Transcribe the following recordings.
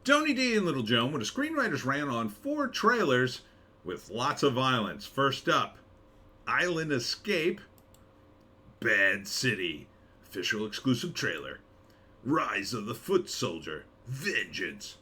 Tony D and Little Joan with a screenwriter's rant on 4 trailers with lots of violence. First up, Island Escape, Bad City, official exclusive trailer. Rise of the Foot Soldier, Vengeance.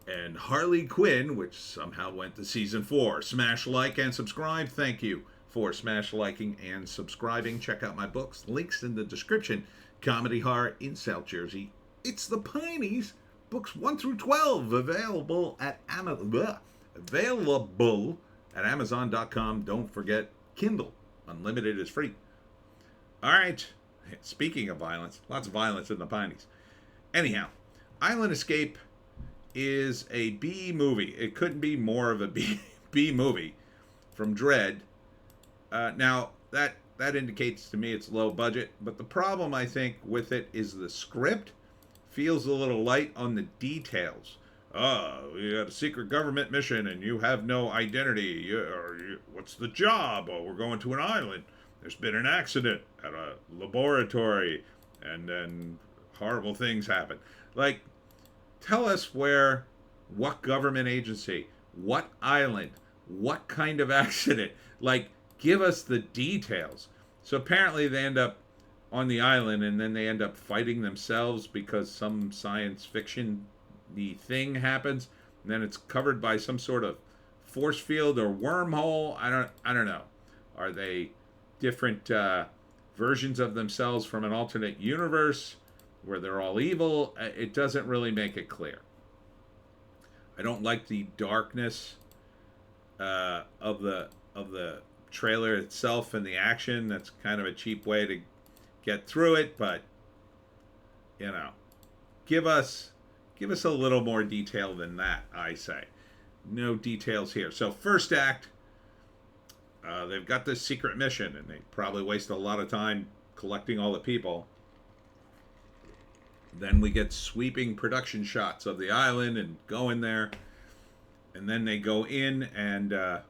And Harley Quinn, which somehow went to season 4. Smash like and subscribe. Thank you for smash liking and subscribing. Check out my books. Links in the description. Comedy horror in South Jersey. It's the Pineys. Books 1 through 12 available at Amazon.com. Don't forget Kindle. Unlimited is free. All right. Speaking of violence, lots of violence in the Pineys. Anyhow, Island Escape is a B movie. It couldn't be more of a B movie from Dread. Now, that indicates to me it's low budget, but the problem, I think, with it is the script feels a little light on the details. You got a secret government mission and you have no identity. What's the job? Oh, we're going to an island. There's been an accident at a laboratory, and then horrible things happen. Like, tell us what government agency, what island, what kind of accident. Like, give us the details. So apparently they end up on the island, and then they end up fighting themselves because some science fiction thing happens, and then it's covered by some sort of force field or wormhole. I don't know. Are they different versions of themselves from an alternate universe where they're all evil? It doesn't really make it clear. I don't like the darkness of the trailer itself and the action. That's kind of a cheap way to get through it, but give us a little more detail than that, I say. No details here. So first act, they've got this secret mission, and they probably waste a lot of time collecting all the people. Then we get sweeping production shots of the island and go in there, and then they go in, and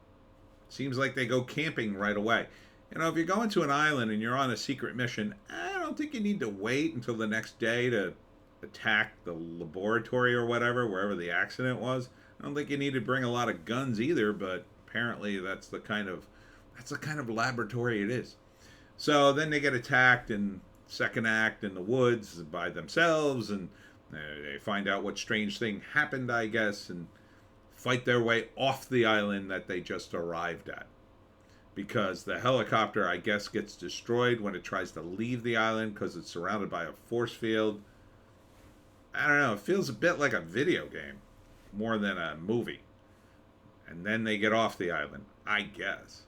seems like they go camping right away. If you're going to an island and you're on a secret mission, I don't think you need to wait until the next day to attack the laboratory or whatever, wherever the accident was. I don't think you need to bring a lot of guns either, but apparently that's the kind of laboratory it is. So then they get attacked in second act in the woods by themselves, and they find out what strange thing happened, I guess, and fight their way off the island that they just arrived at. Because the helicopter, I guess, gets destroyed when it tries to leave the island because it's surrounded by a force field. I don't know. It feels a bit like a video game more than a movie. And then they get off the island, I guess.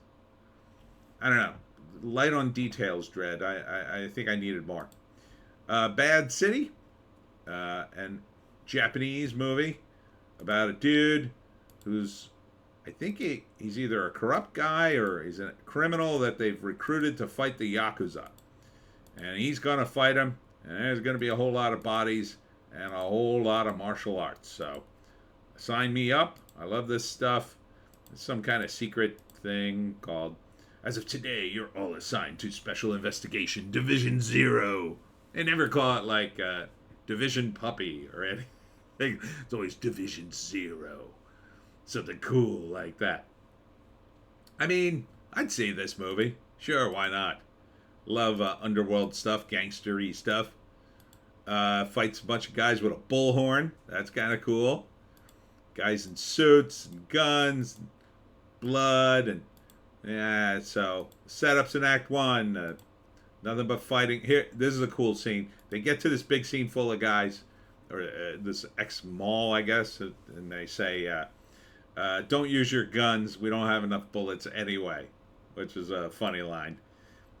I don't know. Light on details, Dread. I think I needed more. Bad City, an Japanese movie about a dude who's, I think he's either a corrupt guy or he's a criminal that they've recruited to fight the Yakuza. And he's going to fight him, and there's going to be a whole lot of bodies and a whole lot of martial arts. So sign me up. I love this stuff. It's some kind of secret thing called, as of today, you're all assigned to Special Investigation Division 0. They never call it like Division Puppy or anything. It's always Division 0. Something cool like that. I mean, I'd see this movie. Sure, why not? Love underworld stuff, gangstery stuff. Fights a bunch of guys with a bullhorn. That's kind of cool. Guys in suits and guns, and blood, and yeah. So setups in Act 1. Nothing but fighting. Here, this is a cool scene. They get to this big scene full of guys, or this ex-mall, I guess, and they say, don't use your guns. We don't have enough bullets anyway, which is a funny line.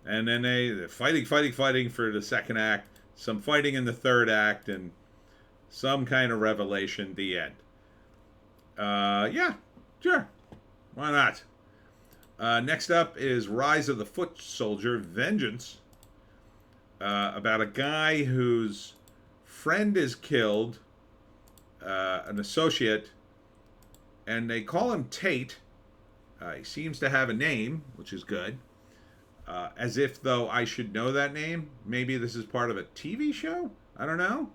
And then they're fighting for the second act. Some fighting in the third act, and some kind of revelation. The end. Yeah, sure. Why not? Next up is Rise of the Foot Soldier, Vengeance. About a guy whose friend is killed, an associate, and they call him Tate. He seems to have a name, which is good. As if, though, I should know that name. Maybe this is part of a TV show? I don't know.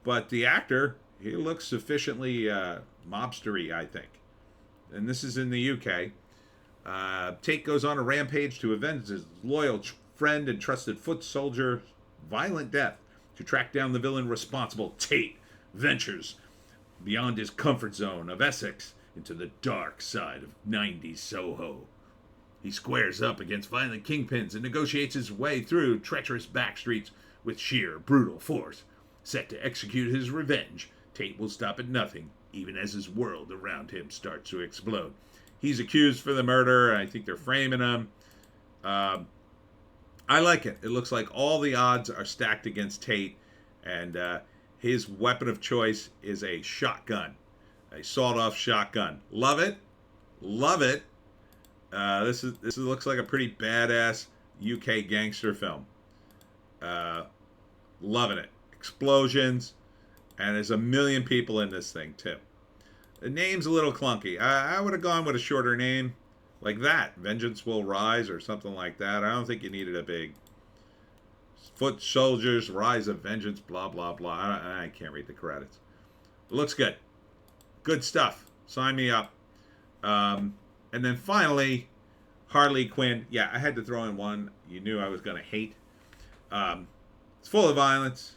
But the actor, he looks sufficiently mobstery, I think. And this is in the UK. Tate goes on a rampage to avenge his loyal friend and trusted foot soldier violent death. To track down the villain responsible, Tate ventures beyond his comfort zone of Essex into the dark side of 90s Soho. He squares up against violent kingpins and negotiates his way through treacherous backstreets with sheer, brutal force. Set to execute his revenge, Tate will stop at nothing, even as his world around him starts to explode. He's accused for the murder. I think they're framing him. I like it. It looks like all the odds are stacked against Tate, and his weapon of choice is a shotgun, a sawed-off shotgun. Love it. Love it. This looks like a pretty badass UK gangster film. Loving it. Explosions, and there's a million people in this thing too. The name's a little clunky. I would have gone with a shorter name, like that. Vengeance Will Rise or something like that. I don't think you needed a big Foot Soldiers, Rise of Vengeance, blah blah blah. I can't read the credits. It looks good. Good stuff. Sign me up. And then finally, Harley Quinn. Yeah, I had to throw in one you knew I was going to hate. It's full of violence.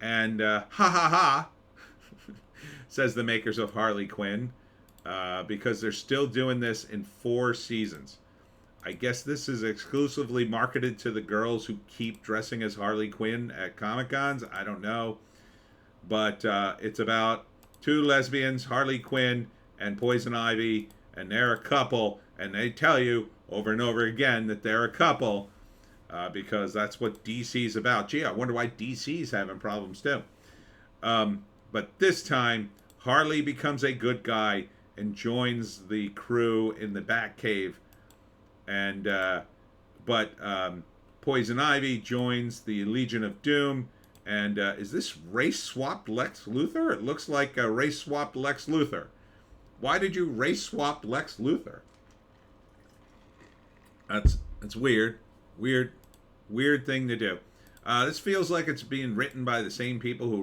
And ha ha ha, says the makers of Harley Quinn, because they're still doing this in 4 seasons. I guess this is exclusively marketed to the girls who keep dressing as Harley Quinn at Comic-Cons. I don't know. But it's about 2 lesbians, Harley Quinn and Poison Ivy, and they're a couple, and they tell you over and over again that they're a couple, because that's what DC's about. Gee, I wonder why DC's having problems too. But this time, Harley becomes a good guy and joins the crew in the Batcave, and but Poison Ivy joins the Legion of Doom. And is this race-swapped Lex Luthor? It looks like a race-swapped Lex Luthor. Why did you race-swap Lex Luthor? That's weird. Weird thing to do. This feels like it's being written by the same people who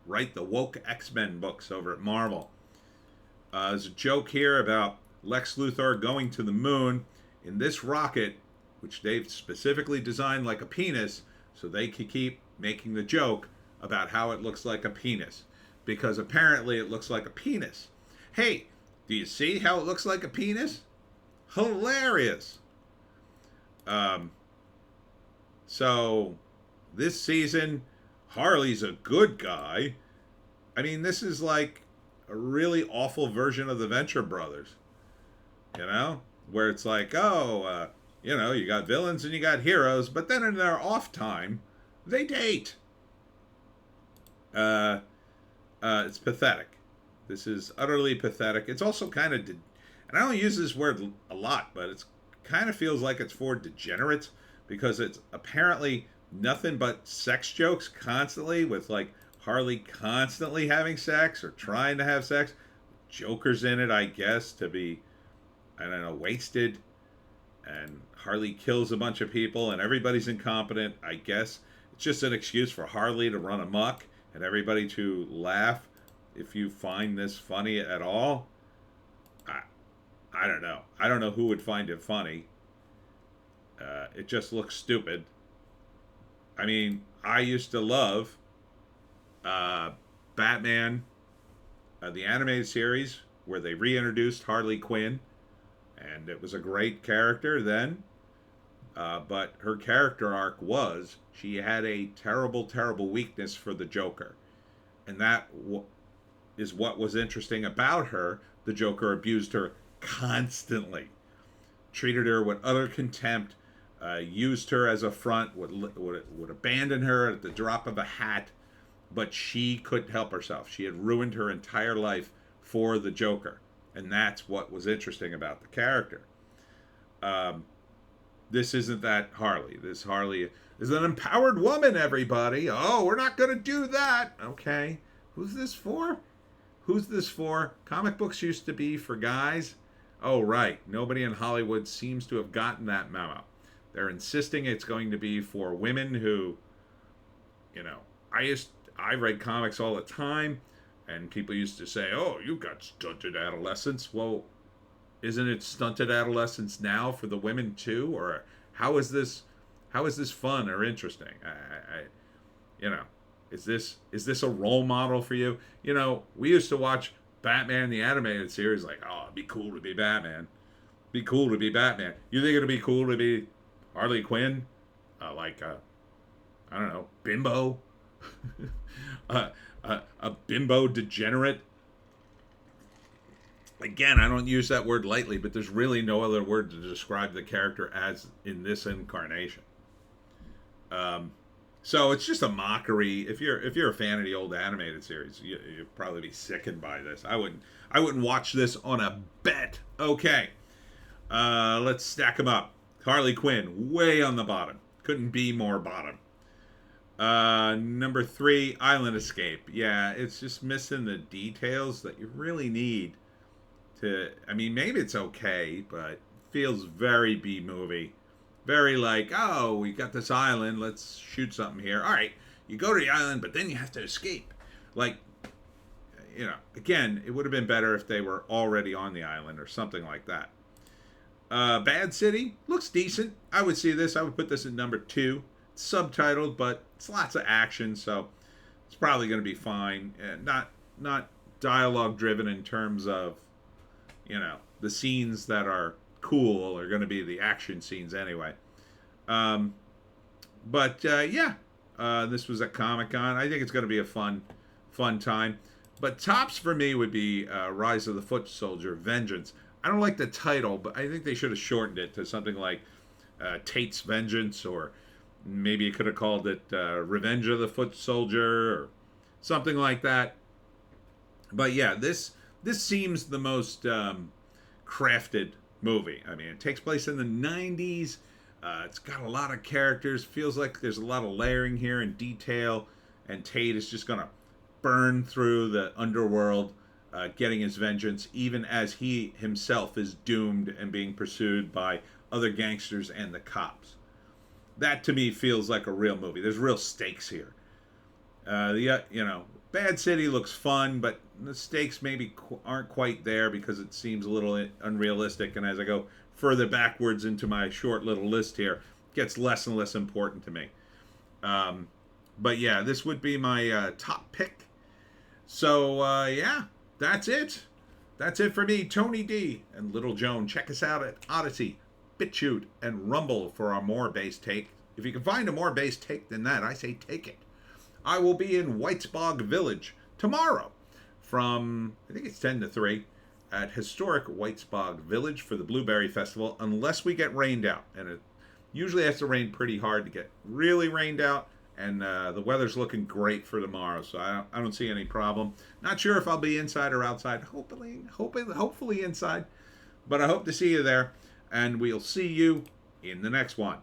write the woke X-Men books over at Marvel. There's a joke here about Lex Luthor going to the moon in this rocket, which they've specifically designed like a penis, so they could keep making the joke about how it looks like a penis. Because apparently it looks like a penis. Hey, do you see how it looks like a penis? Hilarious. So, this season, Harley's a good guy. I mean, this is like a really awful version of the Venture Brothers. You know? Where it's like, you got villains and you got heroes, but then in their off time, they date. It's pathetic. This is utterly pathetic. It's also kind of, and I don't use this word a lot, but it's kind of feels like it's for degenerates, because it's apparently nothing but sex jokes constantly, with like Harley constantly having sex or trying to have sex. Joker's in it, I guess, to be, I don't know, wasted. And Harley kills a bunch of people and everybody's incompetent, I guess. It's just an excuse for Harley to run amok and everybody to laugh. If you find this funny at all, I don't know. I don't know who would find it funny. It just looks stupid. I mean, I used to love Batman, the animated series, where they reintroduced Harley Quinn, and it was a great character then. But her character arc was she had a terrible, terrible weakness for the Joker. And that is what was interesting about her. The Joker abused her constantly. Treated her with utter contempt. Used her as a front. Would abandon her at the drop of a hat. But she couldn't help herself. She had ruined her entire life for the Joker. And that's what was interesting about the character. This isn't that Harley. This Harley is an empowered woman, everybody. Oh, we're not going to do that. Okay. Who's this for? Who's this for? Comic books used to be for guys. Oh, right. Nobody in Hollywood seems to have gotten that memo. They're insisting it's going to be for women who, I read comics all the time. And people used to say, "Oh, you got stunted adolescence." Well, isn't it stunted adolescence now for the women too? Or how is this? How is this fun or interesting? You know, is this a role model for you? You know, we used to watch Batman the animated series, like, oh, it'd be cool to be Batman. Be cool to be Batman. You think it'd be cool to be Harley Quinn? I don't know, bimbo, a bimbo degenerate. Again, I don't use that word lightly, but there's really no other word to describe the character as in this incarnation. So it's just a mockery. If you're a fan of the old animated series, you'd probably be sickened by this. I wouldn't watch this on a bet. Okay, let's stack them up. Harley Quinn, way on the bottom. Couldn't be more bottom. Number 3, Island Escape. Yeah, it's just missing the details that you really need to. I mean, maybe it's okay, but feels very B movie. Very like, oh, we got this island, let's shoot something here. All right, you go to the island, but then you have to escape. Like, again, it would have been better if they were already on the island or something like that. Bad City looks decent. I would see this. I would put this at number 2. It's subtitled, but it's lots of action, so it's probably going to be fine. Not dialogue driven in terms of, the scenes that are cool are going to be the action scenes anyway. This was at Comic-Con. I think it's going to be a fun time. But tops for me would be Rise of the Foot Soldier, Vengeance. I don't like the title, but I think they should have shortened it to something like Tate's Vengeance, or maybe you could have called it Revenge of the Foot Soldier, or something like that. But yeah, this seems the most crafted movie. I mean, it takes place in the 90s. It's got a lot of characters. Feels like there's a lot of layering here and detail. And Tate is just going to burn through the underworld, getting his vengeance, even as he himself is doomed and being pursued by other gangsters and the cops. That to me feels like a real movie. There's real stakes here. Bad City looks fun, but the stakes maybe aren't quite there because it seems a little unrealistic. And as I go further backwards into my short little list here, it gets less and less important to me. But yeah, this would be my top pick. So that's it. That's it for me, Tony D and Little Joan. Check us out at Odysee, Bitchute, and Rumble for our more base take. If you can find a more base take than that, I say take it. I will be in Whitesbog Village tomorrow from, I think it's 10 to 3, at historic Whitesbog Village for the Blueberry Festival, unless we get rained out. And it usually has to rain pretty hard to get really rained out. And the weather's looking great for tomorrow, so I don't see any problem. Not sure if I'll be inside or outside. Hopefully inside. But I hope to see you there. And we'll see you in the next one.